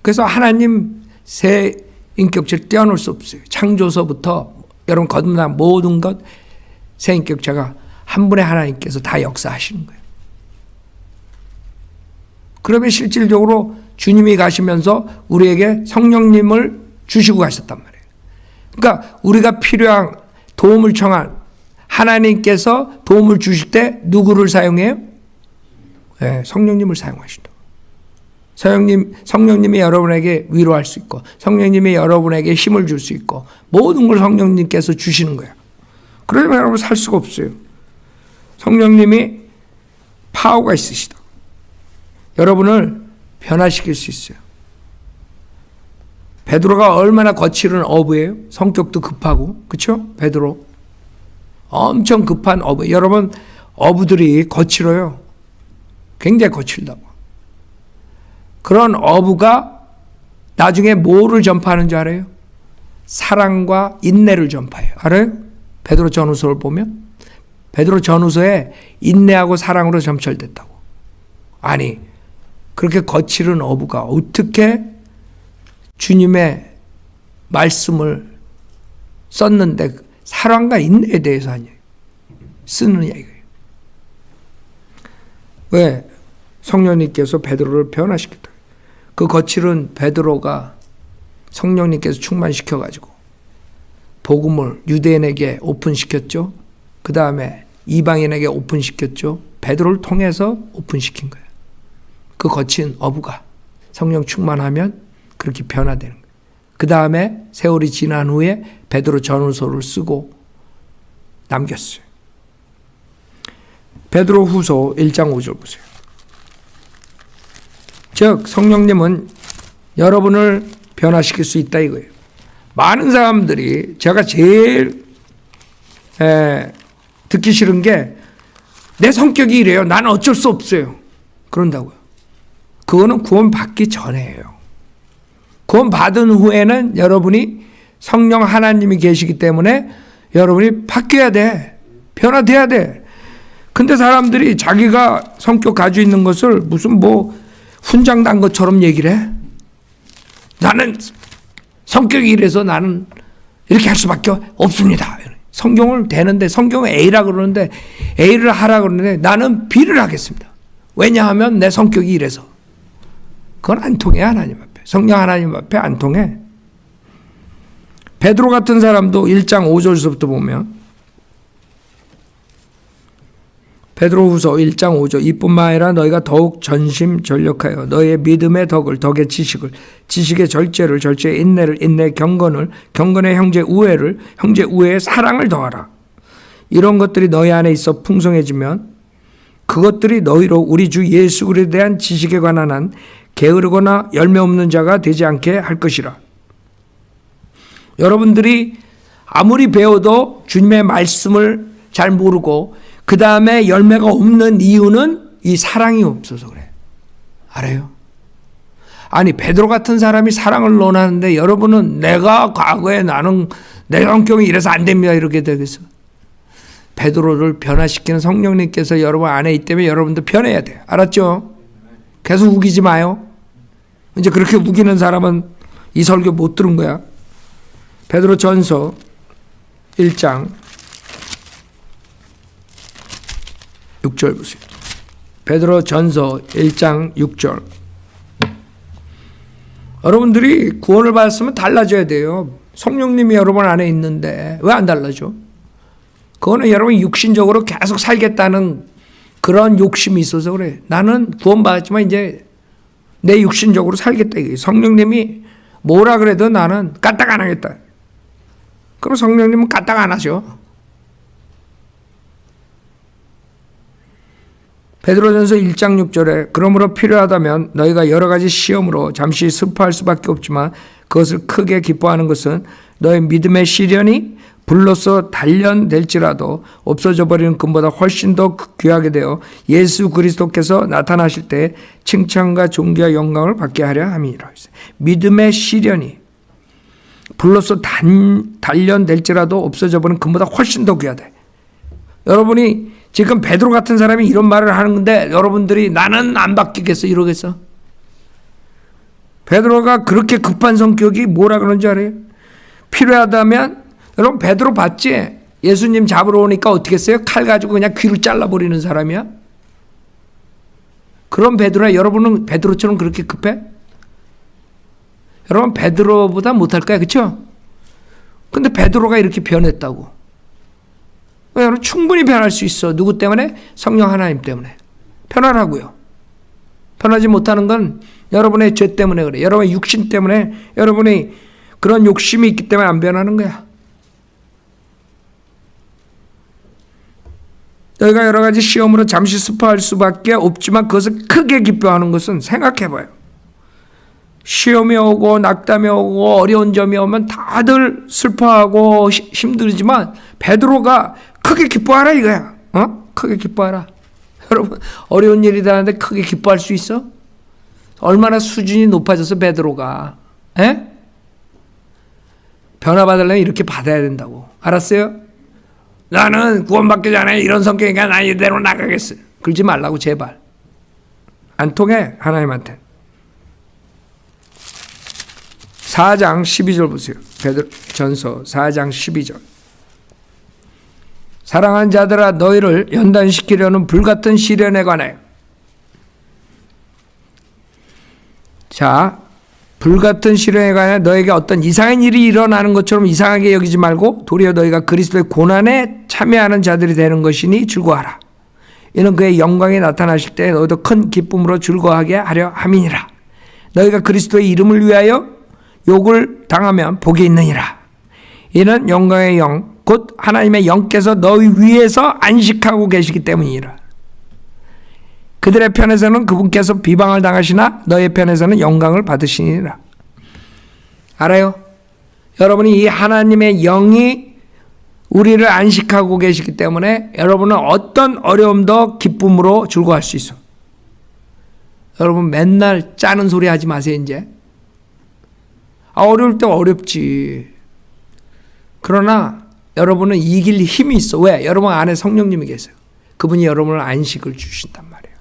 그래서 하나님 세 인격체를 떼어놓을 수 없어요. 창조서부터 여러분 거듭난 모든 것 세 인격체가 한 분의 하나님께서 다 역사하시는 거예요. 그러면 실질적으로 주님이 가시면서 우리에게 성령님을 주시고 가셨단 말이에요. 그러니까 우리가 필요한 도움을 청한 하나님께서 도움을 주실 때 누구를 사용해요? 네, 성령님을 사용하신다. 성령님이 여러분에게 위로할 수 있고 성령님이 여러분에게 힘을 줄 수 있고 모든 걸 성령님께서 주시는 거예요. 그러면 여러분 살 수가 없어요. 성령님이 파워가 있으시다. 여러분을 변화시킬 수 있어요. 베드로가 얼마나 거칠은 어부예요? 성격도 급하고, 그렇죠? 베드로 엄청 급한 어부. 여러분 어부들이 거칠어요. 굉장히 거칠다고. 그런 어부가 나중에 뭐를 전파하는 줄 알아요? 사랑과 인내를 전파해요. 알아요? 베드로 전후서를 보면 베드로 전후서에 인내하고 사랑으로 점철됐다고. 아니 그렇게 거칠은 어부가 어떻게 주님의 말씀을 썼는데 사랑과 인내에 대해서 쓰느냐 이거예요. 왜? 성령님께서 베드로를 변화시켰다. 그 거칠은 베드로가 성령님께서 충만시켜가지고 복음을 유대인에게 오픈시켰죠. 그 다음에 이방인에게 오픈시켰죠. 베드로를 통해서 오픈시킨 거예요. 그 거친 어부가 성령 충만하면 그렇게 변화되는 거예요. 그 다음에 세월이 지난 후에 베드로 전후서를 쓰고 남겼어요. 베드로 후서 1장 5절 보세요. 즉 성령님은 여러분을 변화시킬 수 있다 이거예요. 많은 사람들이 제가 제일 듣기 싫은 게 내 성격이 이래요. 나는 어쩔 수 없어요. 그런다고요. 그거는 구원 받기 전에예요. 구원 받은 후에는 여러분이 성령 하나님이 계시기 때문에 여러분이 바뀌어야 돼. 변화돼야 돼. 근데 사람들이 자기가 성격 가지고 있는 것을 무슨 훈장 난 것처럼 얘기를 해. 나는 성격이 이래서 나는 이렇게 할 수밖에 없습니다. 성경을 대는데 성경은 A라 그러는데 A를 하라 그러는데 나는 B를 하겠습니다. 왜냐하면 내 성격이 이래서. 그건 안 통해 하나님 앞에. 성령 하나님 앞에 안 통해. 베드로 같은 사람도 1장 5절서부터 보면 베드로후서 1장 5절 이뿐만 아니라 너희가 더욱 전심전력하여 너희의 믿음의 덕을 덕의 지식을 지식의 절제를 절제의 인내를 인내의 경건을 경건의 형제 우애를 형제 우애의 사랑을 더하라. 이런 것들이 너희 안에 있어 풍성해지면 그것들이 너희로 우리 주 예수 그리스도에 대한 지식에 관한 한 게으르거나 열매 없는 자가 되지 않게 할 것이라. 여러분들이 아무리 배워도 주님의 말씀을 잘 모르고 그 다음에 열매가 없는 이유는 이 사랑이 없어서 그래. 알아요? 아니 베드로 같은 사람이 사랑을 논하는데 여러분은 내가 과거에 나는 내 성격이 이래서 안 됩니다 이렇게 되겠어. 베드로를 변화시키는 성령님께서 여러분 안에 있기 때문에 여러분도 변해야 돼요. 알았죠? 계속 우기지 마요. 이제 그렇게 우기는 사람은 이 설교 못 들은 거야. 베드로 전서 1장 6절 보세요. 베드로 전서 1장 6절. 여러분들이 구원을 받았으면 달라져야 돼요. 성령님이 여러분 안에 있는데 왜 안 달라져? 그거는 여러분이 육신적으로 계속 살겠다는 그런 욕심이 있어서 그래. 나는 구원 받았지만 이제 내 육신적으로 살겠다. 성령님이 뭐라 그래도 나는 까딱 안 하겠다. 그럼 성령님은 까딱 안 하죠. 베드로전서 1장 6절에 그러므로 필요하다면 너희가 여러 가지 시험으로 잠시 슬퍼할 수밖에 없지만 그것을 크게 기뻐하는 것은 너희 믿음의 시련이 불로서 단련될지라도 없어져 버리는 금보다 훨씬 더 귀하게 되어 예수 그리스도께서 나타나실 때 칭찬과 존귀와 영광을 받게 하려 함이라. 믿음의 시련이 불로서 단련될지라도 없어져 버리는 금보다 훨씬 더 귀하다. 여러분이 지금 베드로 같은 사람이 이런 말을 하는 건데 여러분들이 나는 안 바뀌겠어 이러겠어? 베드로가 그렇게 급한 성격이 뭐라 그런지 알아요? 필요하다면 여러분 베드로 봤지? 예수님 잡으러 오니까 어떻게 했어요? 칼 가지고 그냥 귀를 잘라버리는 사람이야? 그런 베드로야. 여러분은 베드로처럼 그렇게 급해? 여러분 베드로보다 못할 거야. 그렇죠? 근데 베드로가 이렇게 변했다고. 여러분 충분히 변할 수 있어. 누구 때문에? 성령 하나님 때문에. 변하라고요. 변하지 못하는 건 여러분의 죄 때문에 그래. 여러분의 육신 때문에 여러분이 그런 욕심이 있기 때문에 안 변하는 거야. 너희가 여러 가지 시험으로 잠시 슬퍼할 수밖에 없지만 그것을 크게 기뻐하는 것은 생각해봐요. 시험이 오고 낙담이 오고 어려운 점이 오면 다들 슬퍼하고 힘들지만 베드로가 크게 기뻐하라 이거야. 크게 기뻐하라. 여러분 어려운 일이 하는데 크게 기뻐할 수 있어? 얼마나 수준이 높아져서 베드로가 변화받으려면 이렇게 받아야 된다고. 알았어요? 나는 구원받기 전에 이런 성격이니까 나 이대로 나가겠어. 그러지 말라고 제발. 안 통해 하나님한테. 4장 12절 보세요. 베드로전서 4장 12절. 사랑하는 자들아 너희를 연단시키려는 불같은 시련에 관하여. 자, 불같은 시련에 관하여 너에게 어떤 이상한 일이 일어나는 것처럼 이상하게 여기지 말고 도리어 너희가 그리스도의 고난에 참여하는 자들이 되는 것이니 즐거워하라. 이는 그의 영광이 나타나실 때 너희도 큰 기쁨으로 즐거워하게 하려 함이니라. 너희가 그리스도의 이름을 위하여 욕을 당하면 복이 있느니라. 이는 영광의 영 곧 하나님의 영께서 너희 위에서 안식하고 계시기 때문이라. 그들의 편에서는 그분께서 비방을 당하시나 너희 편에서는 영광을 받으시니라. 알아요? 여러분이 이 하나님의 영이 우리를 안식하고 계시기 때문에 여러분은 어떤 어려움도 기쁨으로 즐거워할 수 있어. 여러분 맨날 짜는 소리 하지 마세요. 이제 어려울 때 어렵지. 그러나 여러분은 이길 힘이 있어. 왜? 여러분 안에 성령님이 계세요. 그분이 여러분을 안식을 주신단 말이에요.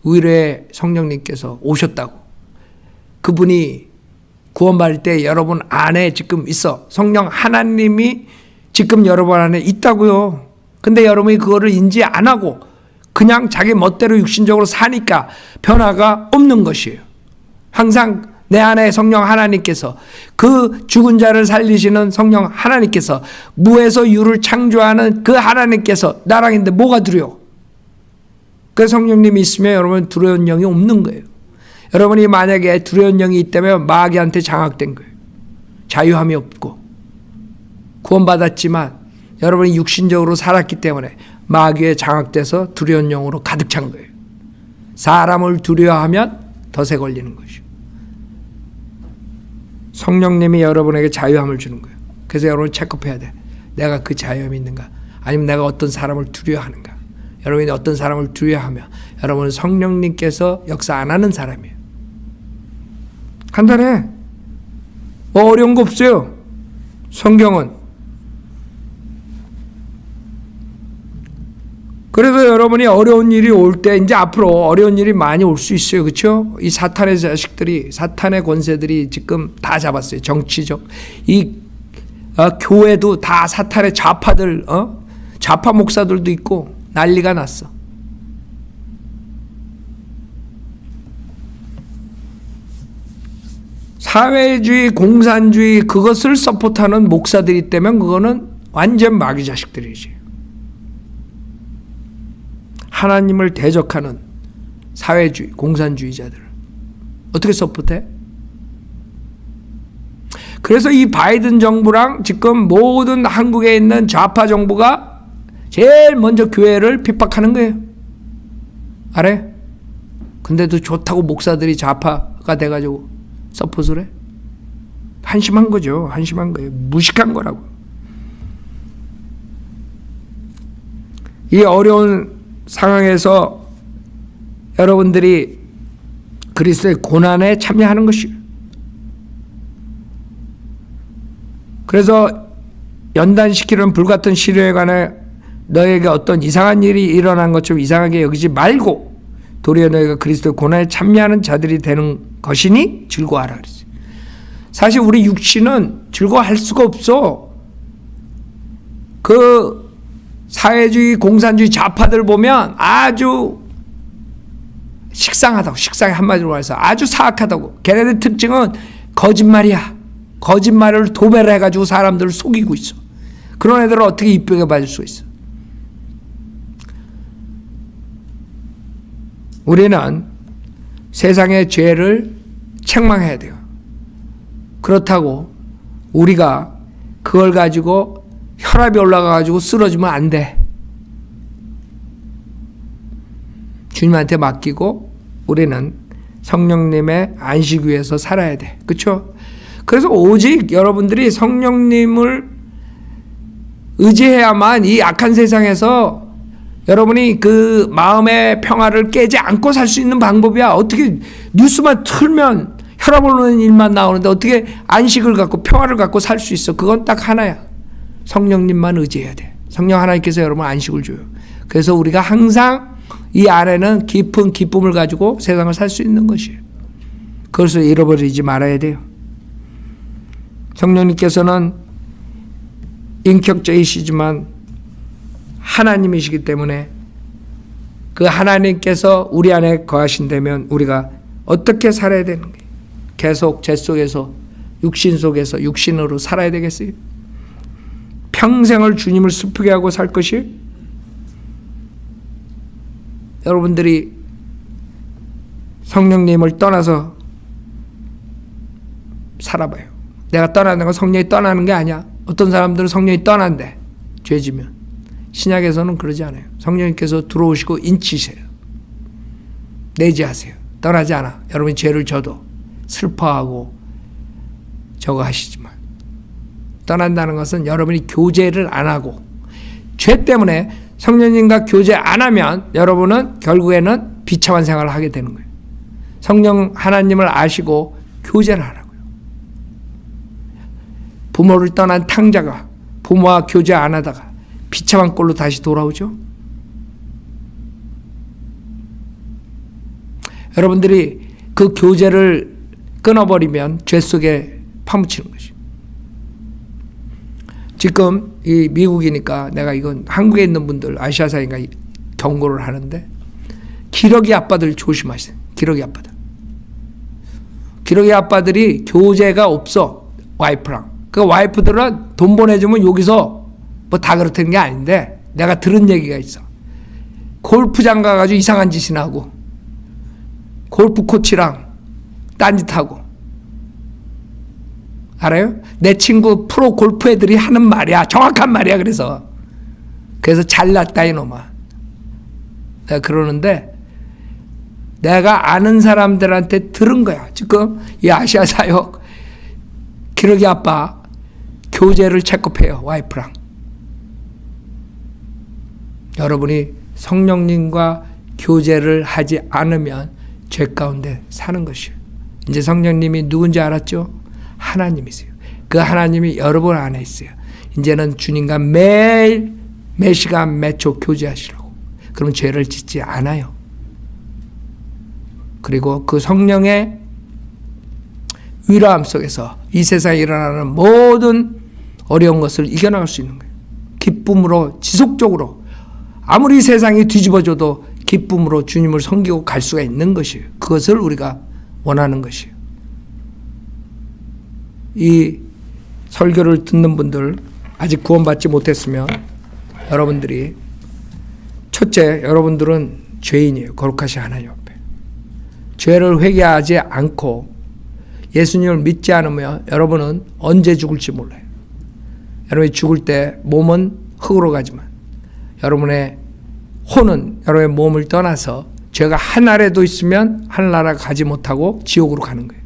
의뢰의 성령님께서 오셨다고. 그분이 구원받을 때 여러분 안에 지금 있어. 성령 하나님이 지금 여러분 안에 있다고요. 근데 여러분이 그거를 인지 안 하고 그냥 자기 멋대로 육신적으로 사니까 변화가 없는 것이에요. 항상 내 안에 성령 하나님께서, 그 죽은 자를 살리시는 성령 하나님께서, 무에서 유를 창조하는 그 하나님께서 나랑 있는데 뭐가 두려워? 그 성령님이 있으면 여러분 두려운 영이 없는 거예요. 여러분이 만약에 두려운 영이 있다면 마귀한테 장악된 거예요. 자유함이 없고. 구원받았지만 여러분이 육신적으로 살았기 때문에 마귀에 장악돼서 두려운 영으로 가득 찬 거예요. 사람을 두려워하면 덫에 걸리는 것이요. 성령님이 여러분에게 자유함을 주는 거예요. 그래서 여러분 체크해야 돼. 내가 그 자유함이 있는가? 아니면 내가 어떤 사람을 두려워하는가? 여러분이 어떤 사람을 두려워하면 여러분은 성령님께서 역사 안 하는 사람이에요. 간단해. 뭐 어려운 거 없어요. 성경은. 그래서 여러분이 어려운 일이 올 때 이제 앞으로 어려운 일이 많이 올 수 있어요. 그렇죠? 이 사탄의 자식들이, 사탄의 권세들이 지금 다 잡았어요. 정치적. 이 교회도 다 사탄의 좌파들, 좌파 목사들도 있고 난리가 났어. 사회주의, 공산주의 그것을 서포트하는 목사들이 있다면 그거는 완전 마귀 자식들이지. 하나님을 대적하는 사회주의, 공산주의자들 어떻게 서포트해? 그래서 이 바이든 정부랑 지금 모든 한국에 있는 좌파 정부가 제일 먼저 교회를 핍박하는 거예요. 알아요? 근데도 좋다고 목사들이 좌파가 돼가지고 서포트를 해? 한심한 거죠. 한심한 거예요. 무식한 거라고. 이 어려운 상황에서 여러분들이 그리스도의 고난에 참여하는 것이에요. 그래서 연단시키는 불같은 시련에 관해 너에게 어떤 이상한 일이 일어난 것처럼 이상하게 여기지 말고 도리어 너희가 그리스도의 고난에 참여하는 자들이 되는 것이니 즐거워하라 그랬어요. 사실 우리 육신은 즐거워할 수가 없어. 그 사회주의, 공산주의 좌파들 보면 아주 식상하다고, 식상해 한마디로 말해서 아주 사악하다고. 걔네들 특징은 거짓말이야. 거짓말을 도배를 해가지고 사람들을 속이고 있어. 그런 애들을 어떻게 이쁘게 봐줄 수 있어? 우리는 세상의 죄를 책망해야 돼요. 그렇다고 우리가 그걸 가지고 혈압이 올라가가지고 쓰러지면 안 돼. 주님한테 맡기고 우리는 성령님의 안식 위에서 살아야 돼. 그렇죠? 그래서 오직 여러분들이 성령님을 의지해야만 이 악한 세상에서 여러분이 그 마음의 평화를 깨지 않고 살 수 있는 방법이야. 어떻게 뉴스만 틀면 혈압 오르는 일만 나오는데 어떻게 안식을 갖고 평화를 갖고 살 수 있어? 그건 딱 하나야. 성령님만 의지해야 돼. 성령 하나님께서 여러분 안식을 줘요. 그래서 우리가 항상 이 안에는 깊은 기쁨을 가지고 세상을 살 수 있는 것이에요. 그것을 잃어버리지 말아야 돼요. 성령님께서는 인격자이시지만 하나님이시기 때문에 그 하나님께서 우리 안에 거하신다면 우리가 어떻게 살아야 되는 거예요? 계속 죄 속에서 육신 속에서 육신으로 살아야 되겠어요? 평생을 주님을 슬프게 하고 살 것이? 여러분들이 성령님을 떠나서 살아봐요. 내가 떠나는 건 성령이 떠나는 게 아니야. 어떤 사람들은 성령이 떠난대. 죄지면. 신약에서는 그러지 않아요. 성령님께서 들어오시고 인치세요. 내지하세요. 떠나지 않아. 여러분이 죄를 져도 슬퍼하고 저거 하시지만 떠난다는 것은 여러분이 교제를 안 하고 죄 때문에 성령님과 교제 안 하면 여러분은 결국에는 비참한 생활을 하게 되는 거예요. 성령 하나님을 아시고 교제를 하라고요. 부모를 떠난 탕자가 부모와 교제 안 하다가 비참한 꼴로 다시 돌아오죠. 여러분들이 그 교제를 끊어버리면 죄 속에 파묻히는 것이죠. 지금 이 미국이니까 내가 이건 한국에 있는 분들 아시아사니까 경고를 하는데 기러기 아빠들 조심하세요. 기러기 아빠들. 기러기 아빠들이 교제가 없어. 와이프랑. 그 와이프들은 돈 보내주면 여기서 뭐 다 그렇다는 게 아닌데 내가 들은 얘기가 있어. 골프장 가가지고 이상한 짓이나 하고 골프 코치랑 딴짓하고 알아요? 내 친구 프로 골프 애들이 하는 말이야. 정확한 말이야. 그래서 잘났다 이놈아. 내가 그러는데 내가 아는 사람들한테 들은 거야. 지금 이 아시아 사역 기러기 아빠 교제를 체크해요. 와이프랑. 여러분이 성령님과 교제를 하지 않으면 죄 가운데 사는 것이에요. 이제 성령님이 누군지 알았죠? 하나님이세요. 그 하나님이 여러분 안에 있어요. 이제는 주님과 매일 매 시간 매 초 교제하시라고. 그럼 죄를 짓지 않아요. 그리고 그 성령의 위로함 속에서 이 세상에 일어나는 모든 어려운 것을 이겨나갈 수 있는 거예요. 기쁨으로 지속적으로 아무리 세상이 뒤집어져도 기쁨으로 주님을 섬기고 갈 수가 있는 것이에요. 그것을 우리가 원하는 것이에요. 이 설교를 듣는 분들 아직 구원받지 못했으면 여러분들이 첫째, 여러분들은 죄인이에요. 거룩하시 하나님 앞에. 죄를 회개하지 않고 예수님을 믿지 않으면 여러분은 언제 죽을지 몰라요. 여러분이 죽을 때 몸은 흙으로 가지만 여러분의 혼은 여러분의 몸을 떠나서 죄가 하늘에도 있으면 하늘나라 가지 못하고 지옥으로 가는 거예요.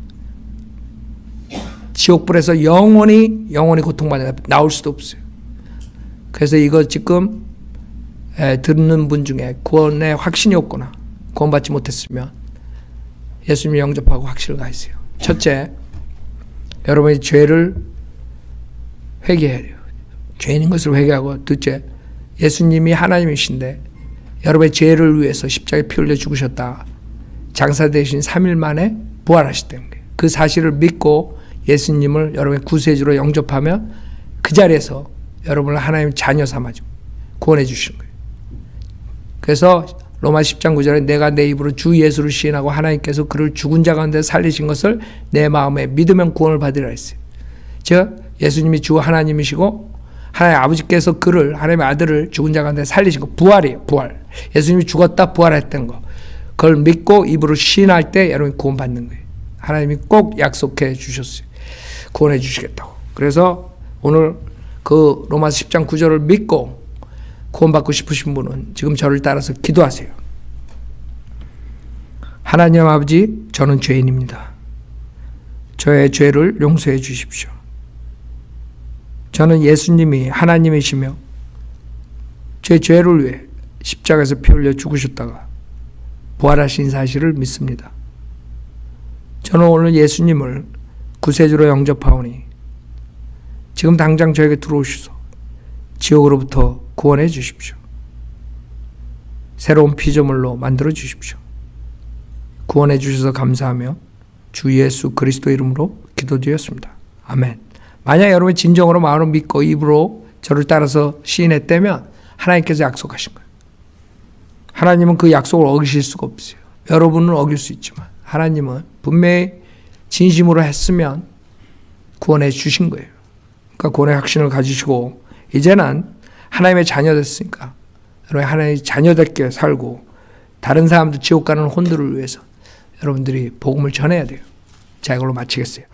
지옥불에서 영원히 고통받아 나올 수도 없어요. 그래서 이거 지금 듣는 분 중에 구원에 확신이 없거나 구원받지 못했으면 예수님 영접하고 확신을 가지세요. 첫째, 여러분이 죄를 회개해야 돼요. 죄인인 것을 회개하고, 둘째, 예수님이 하나님이신데 여러분의 죄를 위해서 십자가에 피 흘려 죽으셨다. 장사되신 3일 만에 부활하셨다는 거예요. 그 사실을 믿고 예수님을 여러분의 구세주로 영접하면 그 자리에서 여러분을 하나님의 자녀 삼아주고 구원해 주시는 거예요. 그래서 로마 10장 9절에 내가 내 입으로 주 예수를 시인하고 하나님께서 그를 죽은 자 가운데 살리신 것을 내 마음에 믿으면 구원을 받으리라 했어요. 즉 예수님이 주 하나님이시고 하나님 아버지께서 그를 하나님의 아들을 죽은 자 가운데 살리신 거 부활이에요. 부활. 예수님이 죽었다 부활했던 거. 그걸 믿고 입으로 시인할 때 여러분이 구원받는 거예요. 하나님이 꼭 약속해 주셨어요. 구원해 주시겠다고. 그래서 오늘 그 로마서 10장 9절을 믿고 구원받고 싶으신 분은 지금 저를 따라서 기도하세요. 하나님 아버지, 저는 죄인입니다. 저의 죄를 용서해 주십시오. 저는 예수님이 하나님이시며 제 죄를 위해 십자가에서 피 흘려 죽으셨다가 부활하신 사실을 믿습니다. 저는 오늘 예수님을 구세주로 영접하오니 지금 당장 저에게 들어오셔서 지옥으로부터 구원해 주십시오. 새로운 피조물로 만들어 주십시오. 구원해 주셔서 감사하며 주 예수 그리스도 이름으로 기도드렸습니다. 아멘. 만약 여러분이 진정으로 마음으로 믿고 입으로 저를 따라서 시인했다면 하나님께서 약속하신 거예요. 하나님은 그 약속을 어기실 수가 없어요. 여러분은 어길 수 있지만 하나님은 분명히 진심으로 했으면 구원해 주신 거예요. 그러니까 구원의 확신을 가지시고 이제는 하나님의 자녀 됐으니까 여러분 하나님의 자녀답게 살고 다른 사람도 지옥 가는 혼들을 위해서 여러분들이 복음을 전해야 돼요. 자, 이걸로 마치겠어요.